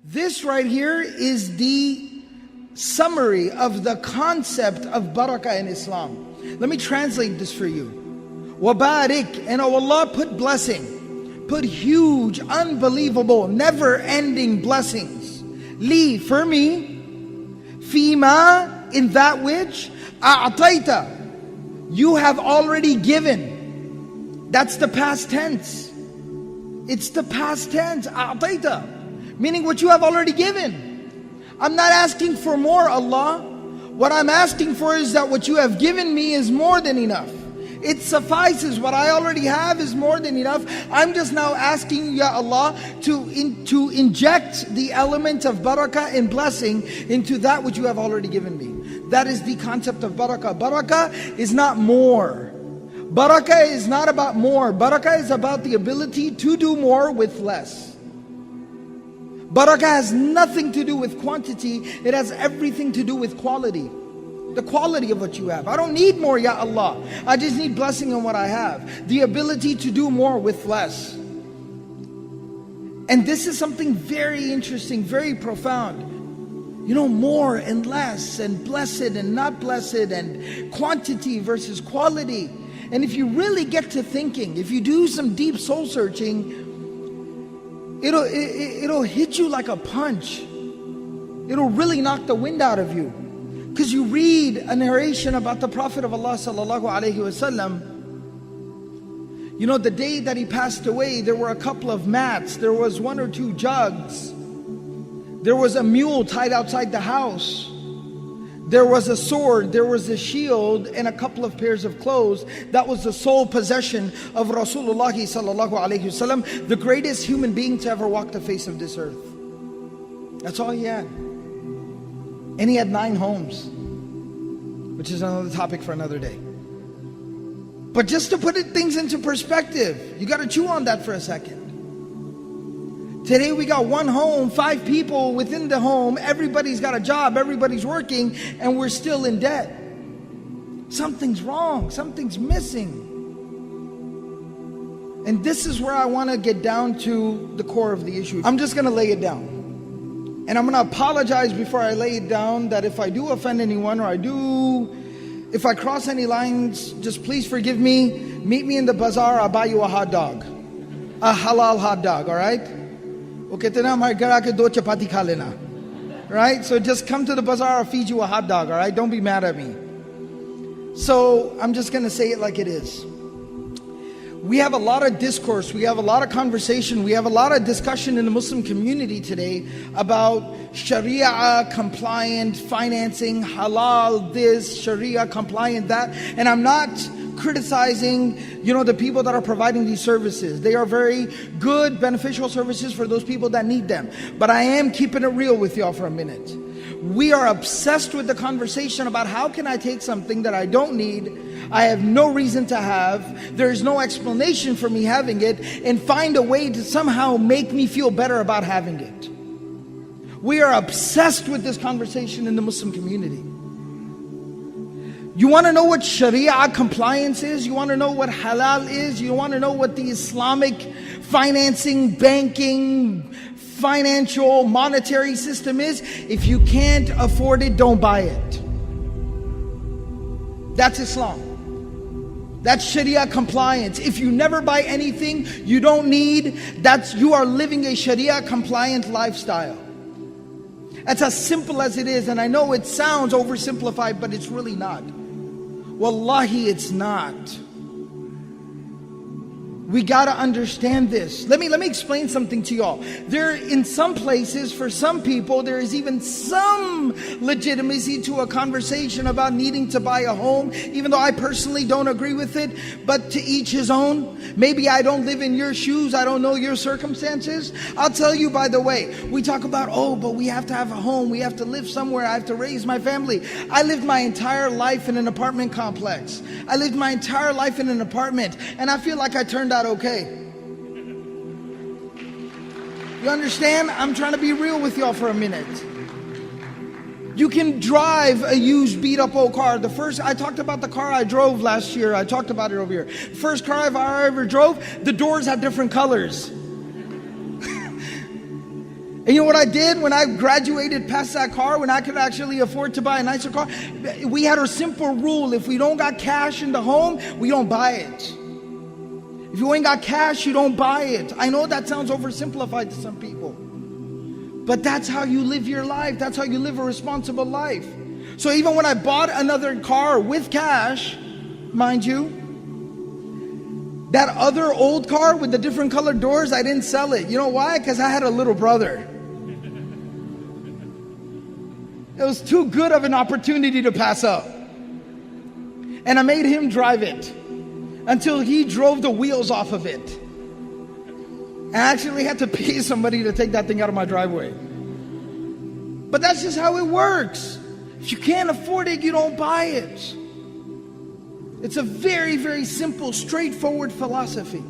This right here is the summary of the concept of barakah in Islam. Let me translate this for you. Wabarik, and oh Allah, put blessing, put huge, unbelievable, never-ending blessings. Li, for me, fima, in that which a'taita, you have already given. That's the past tense. It's the past tense, a'taita. Meaning what you have already given. I'm not asking for more, Allah. What I'm asking for is that what you have given me is more than enough. It suffices. What I already have is more than enough. I'm just now asking you, Ya Allah, to inject the element of barakah and blessing into that which you have already given me. That is the concept of barakah. Barakah is not more. Barakah is not about more. Barakah is about the ability to do more with less. Barakah has nothing to do with quantity. It has everything to do with quality. The quality of what you have. I don't need more, Ya Allah. I just need blessing on what I have. The ability to do more with less. And this is something very interesting, very profound. You know, more and less, and blessed and not blessed, and quantity versus quality. And if you really get to thinking, if you do some deep soul searching, it'll hit you like a punch. It'll really knock the wind out of you. Because you read a narration about the Prophet of Allah sallallahu alaihi wasallam. You know, the day that he passed away, there were a couple of mats. There was 1 or 2 jugs. There was a mule tied outside the house. There was a sword, there was a shield, and a couple of pairs of clothes. That was the sole possession of Rasulullah sallallahu alaihi wasallam, the greatest human being to ever walk the face of this earth. That's all he had. And he had 9 homes, which is another topic for another day. But just to put things into perspective, you got to chew on that for a second. Today we got 1 home, 5 people within the home, everybody's got a job, everybody's working, and we're still in debt. Something's wrong, something's missing. And this is where I want to get down to the core of the issue. I'm just going to lay it down. And I'm going to apologize before I lay it down that if I do offend anyone, or if I cross any lines, just please forgive me. Meet me in the bazaar, I'll buy you a hot dog. A halal hot dog, all right? Right? So just come to the bazaar, I'll feed you a hot dog, all right? Don't be mad at me. So I'm just going to say it like it is. We have a lot of discourse, we have a lot of conversation, we have a lot of discussion in the Muslim community today about Sharia compliant financing, halal this, Sharia compliant that. And I'm not criticizing, the people that are providing these services. They are very good, beneficial services for those people that need them. But I am keeping it real with y'all for a minute. We are obsessed with the conversation about how can I take something that I don't need, I have no reason to have, there is no explanation for me having it, and find a way to somehow make me feel better about having it. We are obsessed with this conversation in the Muslim community. You want to know what Sharia compliance is? You want to know what halal is? You want to know what the Islamic financing, banking, financial, monetary system is? If you can't afford it, don't buy it. That's Islam. That's Sharia compliance. If you never buy anything you don't need, you are living a Sharia compliant lifestyle. That's as simple as it is. And I know it sounds oversimplified, but it's really not. Wallahi, it's not. We gotta understand this. Let me explain something to y'all. In some places, for some people, there is even some legitimacy to a conversation about needing to buy a home, even though I personally don't agree with it, but to each his own. Maybe I don't live in your shoes, I don't know your circumstances. I'll tell you, by the way, we talk about, but we have to have a home, we have to live somewhere, I have to raise my family. I lived my entire life in an apartment complex. I lived my entire life in an apartment, and I feel like I turned out okay. You understand? I'm trying to be real with y'all for a minute. You can drive a used beat up old car. I talked about the car I drove last year. I talked about it over here. First car I ever drove, the doors had different colors. And you know what I did when I graduated past that car, when I could actually afford to buy a nicer car? We had a simple rule: if we don't got cash in the home, we don't buy it. If you ain't got cash, you don't buy it. I know that sounds oversimplified to some people, but that's how you live your life. That's how you live a responsible life. So even when I bought another car with cash, mind you, that other old car with the different colored doors, I didn't sell it. You know why? Because I had a little brother. It was too good of an opportunity to pass up. And I made him drive it until he drove the wheels off of it. I actually had to pay somebody to take that thing out of my driveway. But that's just how it works. If you can't afford it, you don't buy it. It's a very, very simple, straightforward philosophy.